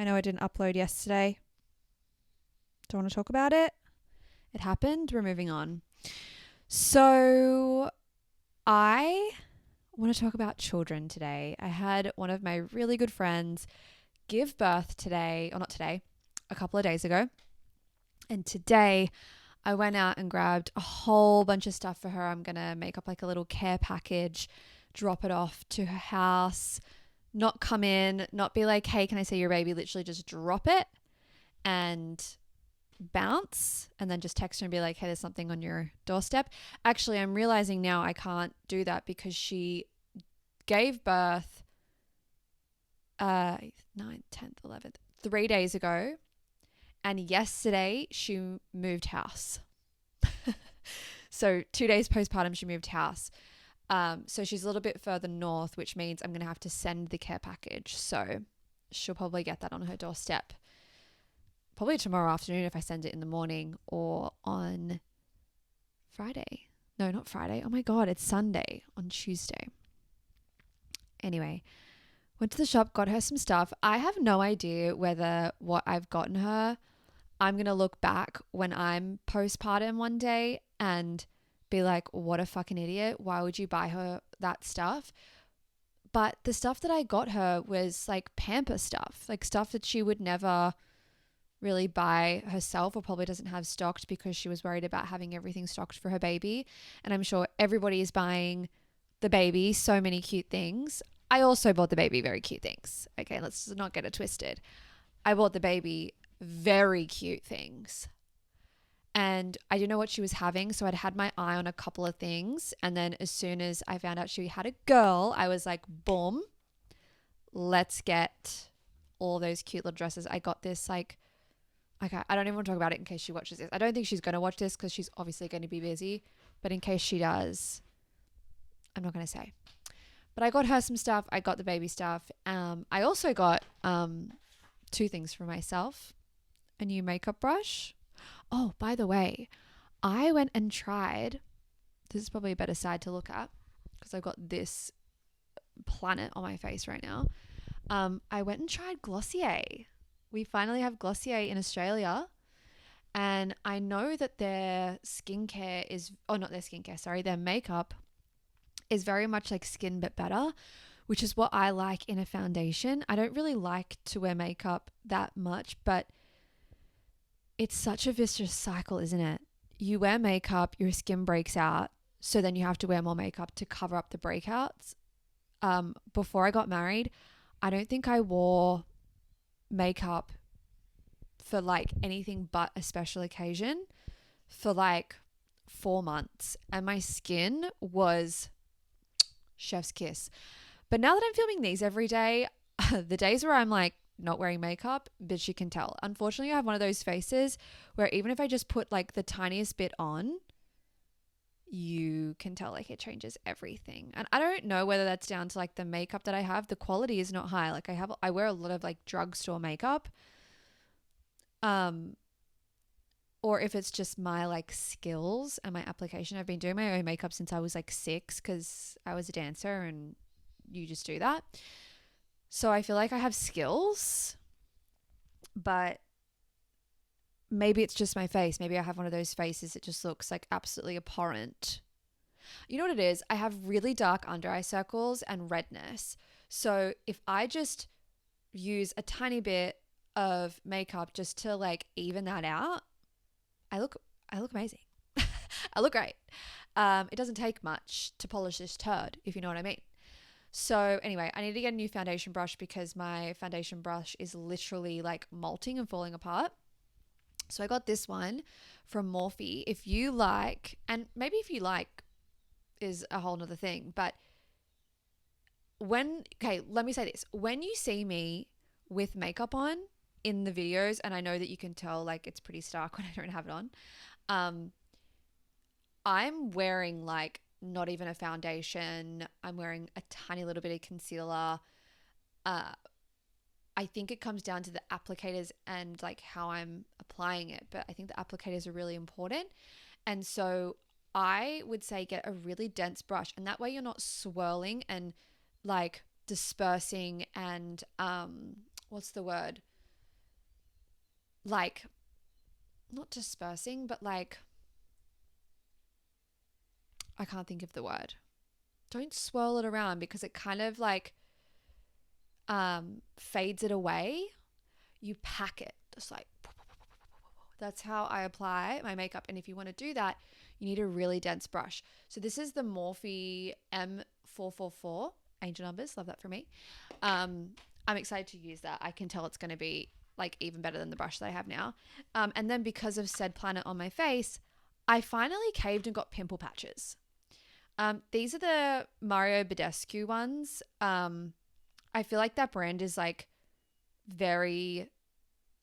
I know I didn't upload yesterday. Don't want to talk about it. It happened. We're moving on. So I want to talk about children today. I had one of my really good friends give birth today, or not today, a couple of days ago. And today I went out and grabbed a whole bunch of stuff for her. I'm going to make up like a little care package, drop it off to her house, not come in, not be like, hey, can I see your baby? Literally just drop it and bounce, and then just text her and be like, hey, there's something on your doorstep. Actually, I'm realizing now I can't do that because she gave birth 9th, 10th, 11th, 3 days ago. And yesterday she moved house. So 2 days postpartum, she moved house. So she's a little bit further north, which means I'm going to have to send the care package. So she'll probably get that on her doorstep. Probably tomorrow afternoon if I send it in the morning, or on Friday. No, not Friday. Oh my God, it's Sunday, on Tuesday. Anyway, went to the shop, got her some stuff. I have no idea whether what I've gotten her, I'm going to look back when I'm postpartum one day and be like, what a fucking idiot. Why would you buy her that stuff? But the stuff that I got her was like pamper stuff, like stuff that she would never really buy herself, or probably doesn't have stocked because she was worried about having everything stocked for her baby. And I'm sure everybody is buying the baby so many cute things. I also bought the baby very cute things. Okay, let's not get it twisted. I bought the baby very cute things. And I didn't know what she was having, so I'd had my eye on a couple of things. And then as soon as I found out she had a girl, I was like, boom, let's get all those cute little dresses. I got this like, okay, I don't even want to talk about it in case she watches this. I don't think she's going to watch this because she's obviously going to be busy. But in case she does, I'm not going to say. But I got her some stuff. I got the baby stuff. I also got 2 things for myself. A new makeup brush. Oh, by the way, I went and tried, this is probably a better side to look at because I've got this planet on my face right now. I went and tried Glossier. We finally have Glossier in Australia. And I know that their skincare is, oh, not their skincare, sorry, their makeup is very much like skin but better, which is what I like in a foundation. I don't really like to wear makeup that much, but it's such a vicious cycle, isn't it? You wear makeup, your skin breaks out, so then you have to wear more makeup to cover up the breakouts. Before I got married, I don't think I wore makeup for like anything but a special occasion for like 4 months, and my skin was chef's kiss. But now that I'm filming these every day, the days where I'm like not wearing makeup, bitch, you can tell. Unfortunately, I have one of those faces where even if I just put like the tiniest bit on, you can tell like it changes everything. And I don't know whether that's down to like the makeup that I have. The quality is not high. Like I wear a lot of like drugstore makeup. Or if it's just my like skills and my application. I've been doing my own makeup since I was like 6 because I was a dancer and you just do that. So I feel like I have skills, but maybe it's just my face. Maybe I have one of those faces that just looks like absolutely abhorrent. You know what it is? I have really dark under eye circles and redness. So if I just use a tiny bit of makeup just to like even that out, I look amazing. I look great. It doesn't take much to polish this turd, if you know what I mean. So anyway, I need to get a new foundation brush because my foundation brush is literally like molting and falling apart. So I got this one from Morphe. If you like, and maybe if you like is a whole nother thing, but let me say this. When you see me with makeup on in the videos, and I know that you can tell like it's pretty stark when I don't have it on, I'm wearing like not even a foundation. I'm wearing a tiny little bit of concealer. I think it comes down to the applicators and like how I'm applying it, but I think the applicators are really important. And so I would say get a really dense brush, and that way you're not swirling and like dispersing and what's the word? like not dispersing, but like, I can't think of the word. Don't swirl it around because it kind of like fades it away. You pack it, just like, that's how I apply my makeup. And if you want to do that, you need a really dense brush. So this is the Morphe M444, angel numbers, love that for me. I'm excited to use that. I can tell it's going to be like even better than the brush that I have now. And then because of said planet on my face, I finally caved and got pimple patches. These are the Mario Badescu ones. I feel like that brand is like very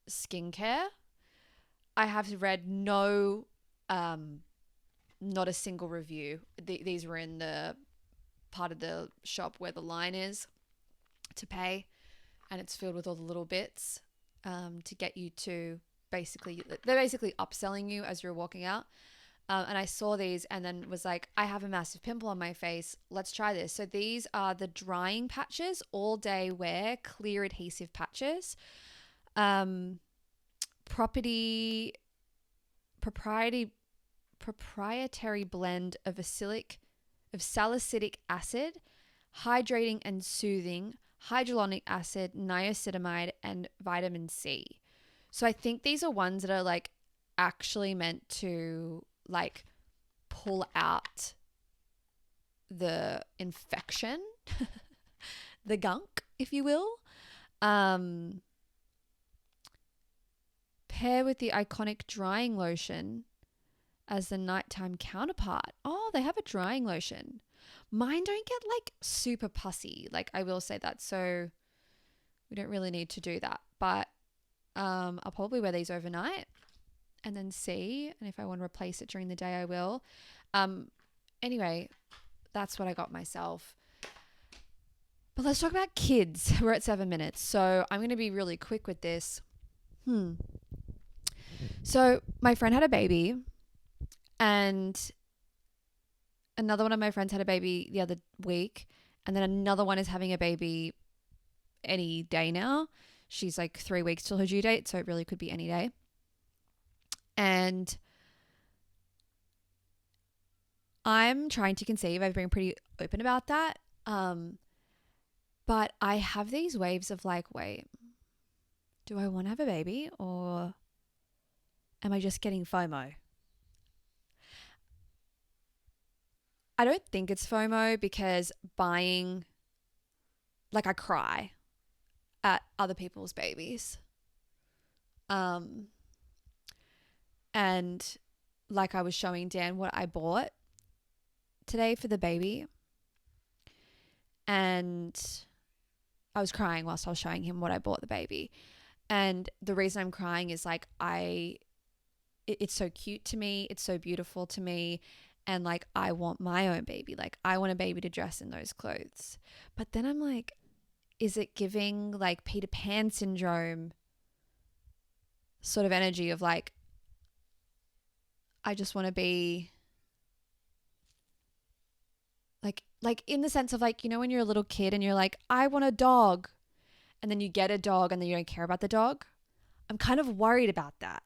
skincare. I have read not a single review. These were in the part of the shop where the line is to pay, and it's filled with all the little bits to get you to they're basically upselling you as you're walking out. And I saw these and then was like, I have a massive pimple on my face. Let's try this. So these are the drying patches, all day wear, clear adhesive patches. Proprietary blend of salicylic acid, hydrating and soothing, hyaluronic acid, niacinamide, and vitamin C. So I think these are ones that are like actually meant to like pull out the infection, the gunk, if you will. Pair with the iconic drying lotion as the nighttime counterpart. Oh, they have a drying lotion. Mine don't get like super pussy. Like, I will say that. So we don't really need to do that. But I'll probably wear these overnight and then see. And if I want to replace it during the day, I will. Anyway, that's what I got myself. But let's talk about kids. We're at 7 minutes. So I'm going to be really quick with this. So my friend had a baby, and another one of my friends had a baby the other week, and then another one is having a baby any day now. She's like 3 weeks till her due date, so it really could be any day. And I'm trying to conceive. I've been pretty open about that. But I have these waves of like, wait, do I want to have a baby or am I just getting FOMO? I don't think it's FOMO because I cry at other people's babies. And like I was showing Dan what I bought today for the baby, and I was crying whilst I was showing him what I bought the baby. And the reason I'm crying is like it's so cute to me. It's so beautiful to me. And like, I want my own baby. Like, I want a baby to dress in those clothes. But then I'm like, is it giving like Peter Pan syndrome sort of energy of like, I just want to be like in the sense of like, you know, when you're a little kid and you're like, I want a dog. And then you get a dog and then you don't care about the dog. I'm kind of worried about that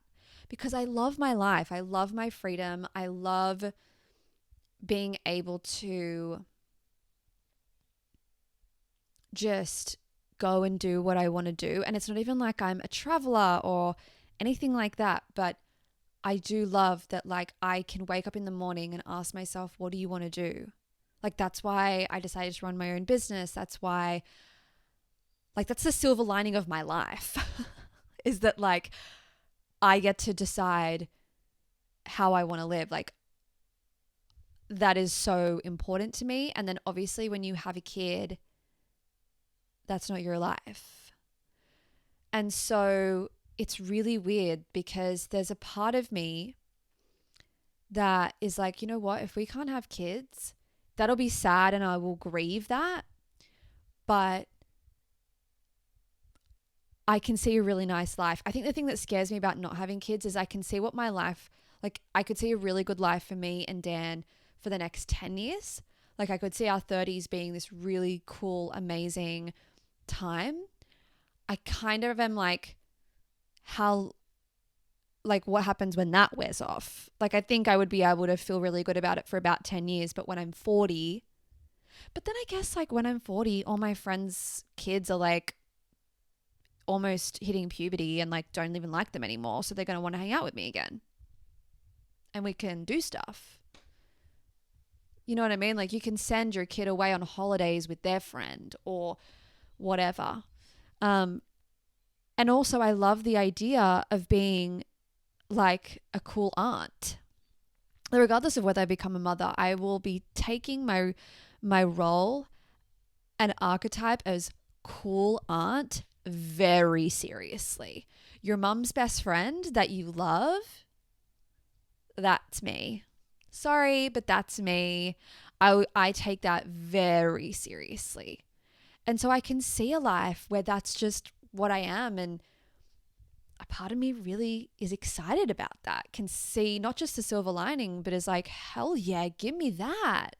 because I love my life. I love my freedom. I love being able to just go and do what I want to do. And it's not even like I'm a traveler or anything like that, but I do love that like I can wake up in the morning and ask myself, what do you want to do? Like, that's why I decided to run my own business. That's why, like, that's the silver lining of my life is that like I get to decide how I want to live. Like, that is so important to me. And then obviously when you have a kid, that's not your life. And so it's really weird because there's a part of me that is like, you know what, if we can't have kids, that'll be sad and I will grieve that. But I can see a really nice life. I think the thing that scares me about not having kids is I can see what my life, like I could see a really good life for me and Dan for the next 10 years. Like I could see our 30s being this really cool, amazing time. I kind of am like, how like what happens when that wears off? Like I think I would be able to feel really good about it for about 10 years, but when I'm 40, but then I guess like when I'm 40, all my friends' kids are like almost hitting puberty and like don't even like them anymore. So they're going to want to hang out with me again. And we can do stuff. You know what I mean? Like you can send your kid away on holidays with their friend or whatever. And also I love the idea of being like a cool aunt. Regardless of whether I become a mother, I will be taking my role and archetype as cool aunt very seriously. Your mum's best friend that you love, that's me. Sorry, but that's me. I take that very seriously. And so I can see a life where that's just what I am. And a part of me really is excited about that. Can see not just the silver lining, but is like, hell yeah, give me that.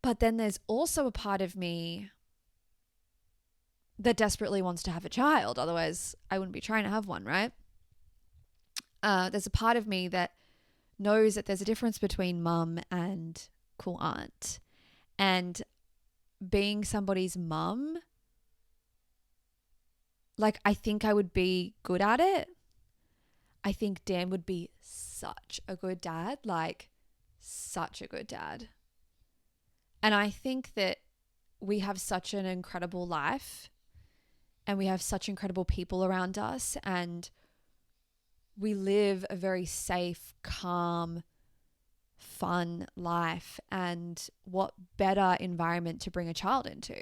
But then there's also a part of me that desperately wants to have a child. Otherwise, I wouldn't be trying to have one, right? There's a part of me that knows that there's a difference between mum and cool aunt. And being somebody's mum, like I think I would be good at it. I think Dan would be such a good dad, like such a good dad. And I think that we have such an incredible life and we have such incredible people around us, and we live a very safe, calm, fun life. And what better environment to bring a child into?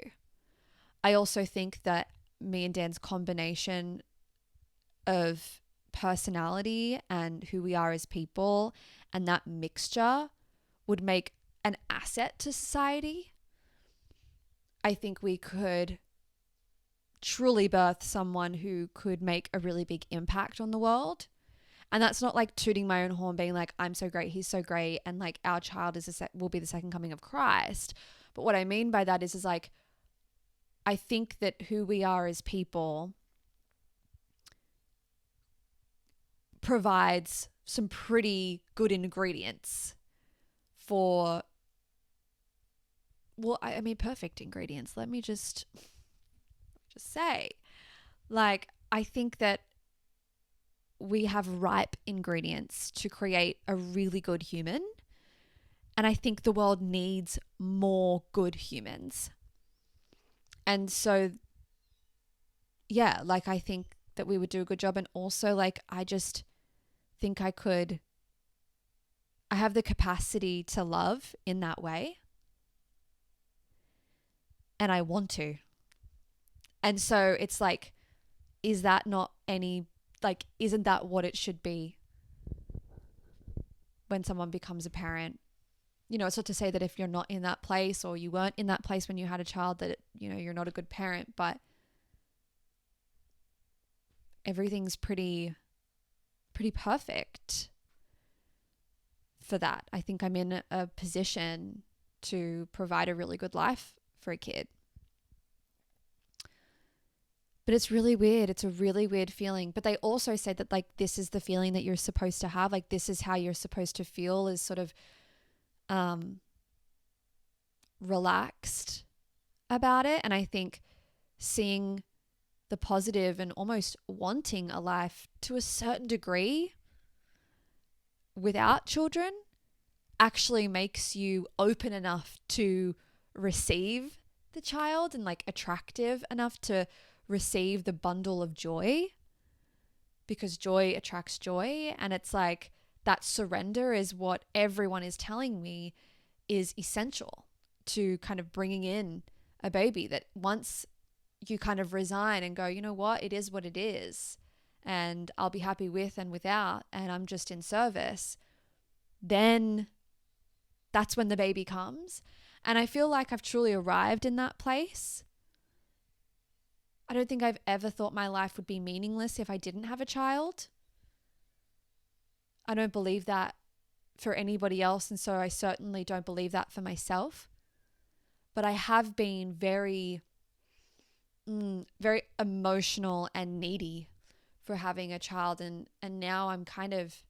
I also think that me and Dan's combination of personality and who we are as people and that mixture would make an asset to society. I think we could truly birth someone who could make a really big impact on the world. And that's not like tooting my own horn, being like, I'm so great, he's so great, and like our child will be the second coming of Christ. But what I mean by that is like, I think that who we are as people provides some pretty good ingredients for, well, I mean, perfect ingredients. Let me just say, like, I think that we have ripe ingredients to create a really good human. And I think the world needs more good humans. And so, yeah, like I think that we would do a good job. And also like, I just think I have the capacity to love in that way. And I want to. And so it's like, is that not any, like, isn't that what it should be when someone becomes a parent? You know, it's not to say that if you're not in that place or you weren't in that place when you had a child that, you're not a good parent, but everything's pretty perfect for that. I think I'm in a position to provide a really good life for a kid. But it's really weird. It's a really weird feeling. But they also say that like this is the feeling that you're supposed to have. Like this is how you're supposed to feel, is sort of relaxed about it. And I think seeing the positive and almost wanting a life to a certain degree without children actually makes you open enough to receive the child and like attractive enough to receive the bundle of joy, because joy attracts joy. And it's like that surrender is what everyone is telling me is essential to kind of bringing in a baby, that once you kind of resign and go, you know what, it is what it is, and I'll be happy with and without, and I'm just in service, then that's when the baby comes. And I feel like I've truly arrived in that place. I don't think I've ever thought my life would be meaningless if I didn't have a child. I don't believe that for anybody else, and so I certainly don't believe that for myself. But I have been very emotional and needy for having a child, and now I'm kind of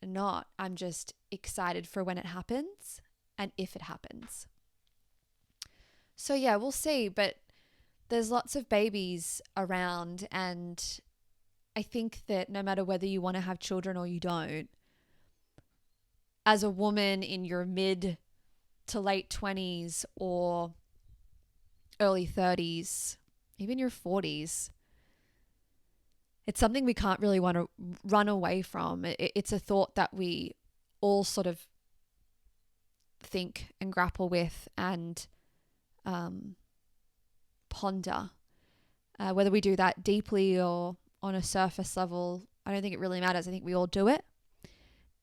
not. I'm just excited for when it happens and if it happens. So yeah, we'll see, but there's lots of babies around, and I think that no matter whether you want to have children or you don't, as a woman in your mid to late 20s or early 30s, even your 40s, it's something we can't really want to run away from. It's a thought that we all sort of think and grapple with and ponder. Whether we do that deeply or on a surface level, I don't think it really matters. I think we all do it.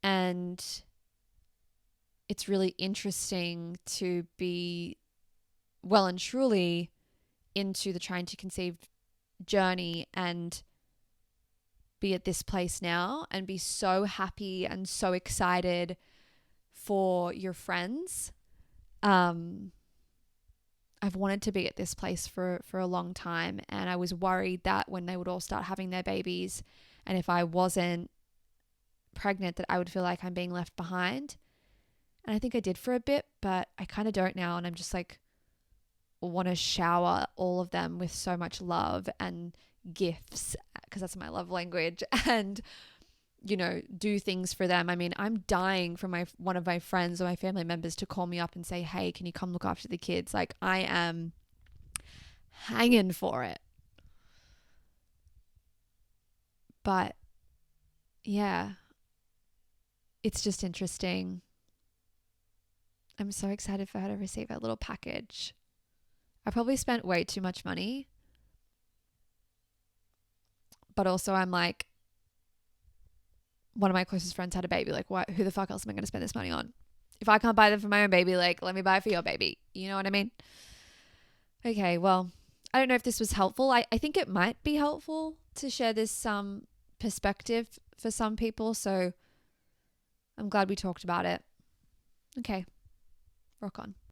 And it's really interesting to be well and truly into the trying to conceive journey and be at this place now and be so happy and so excited for your friends. I've wanted to be at this place for a long time, and I was worried that when they would all start having their babies, and if I wasn't pregnant, that I would feel like I'm being left behind. And I think I did for a bit, but I kind of don't now, and I'm just like want to shower all of them with so much love and gifts, because that's my love language, and do things for them. I mean, I'm dying for one of my friends or my family members to call me up and say, hey, can you come look after the kids? Like, I am hanging for it. But yeah, it's just interesting. I'm so excited for her to receive her little package. I probably spent way too much money, but also I'm like, one of my closest friends had a baby. Like, what? Who the fuck else am I going to spend this money on? If I can't buy them for my own baby, like, let me buy it for your baby. You know what I mean? Okay, well, I don't know if this was helpful. I think it might be helpful to share this perspective for some people. So I'm glad we talked about it. Okay, rock on.